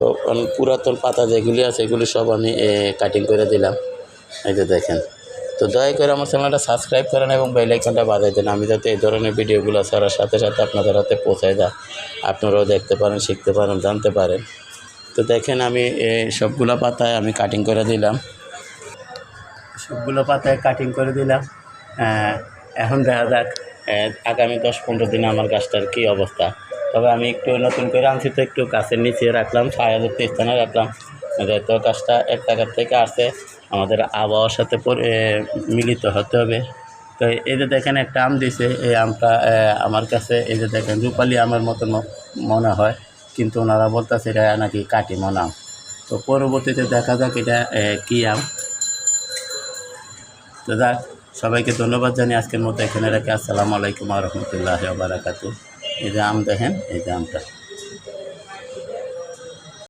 তো পুরাতন পাতা যেগুলি আছে এগুলি সব আমি কাটিং করে দিলাম। এই যে দেখেন। তো দয়া করে আমার চ্যানেলটা সাবস্ক্রাইব করেন এবং বেল আইকনটা বাজাই দেন, আমি যাতে এই ধরনের ভিডিওগুলো ছাড়ার সাথে সাথে আপনাদের হাতে পৌঁছায় যায়, আপনারাও দেখতে পারেন, শিখতে পারেন, জানতে পারেন। তো দেখেন আমি সবগুলো পাতায় আমি কাটিং করে দিলাম, সবগুলো পাতায় কাটিং করে দিলাম। এখন দেখা যাক আগামী 10-15 দিনে আমার গাছটার কী অবস্থা। তবে আমি একটু নতুন করে আনছি, তো একটু গাছের নিচে রাখলাম, ছায়াযুক্ত স্থানে রাখলাম, যেহেতু গাছটা এক জায়গার থেকে আসে, আমাদের আবহাওয়ার সাথে মিলিত হতে হবে। তো এই যে দেখেন একটা আম দিয়েছে, এই আমটা আমার কাছে এই যে দেখেন রূপালি আমের মতন মনে হয়, কিন্তু ওনারা বলতেছে এটা নাকি কাটিমন আম। তো পরবর্তীতে দেখা যাক এটা কী আম। তো যাক, সবাইকে ধন্যবাদ জানিয়ে আজকের মতো এখানে রাখি। আসসালামু আলাইকুম ওয়া রাহমাতুল্লাহি ওয়া বারাকাতুহু। এই যে আম দেখেন, এই যে আমটা।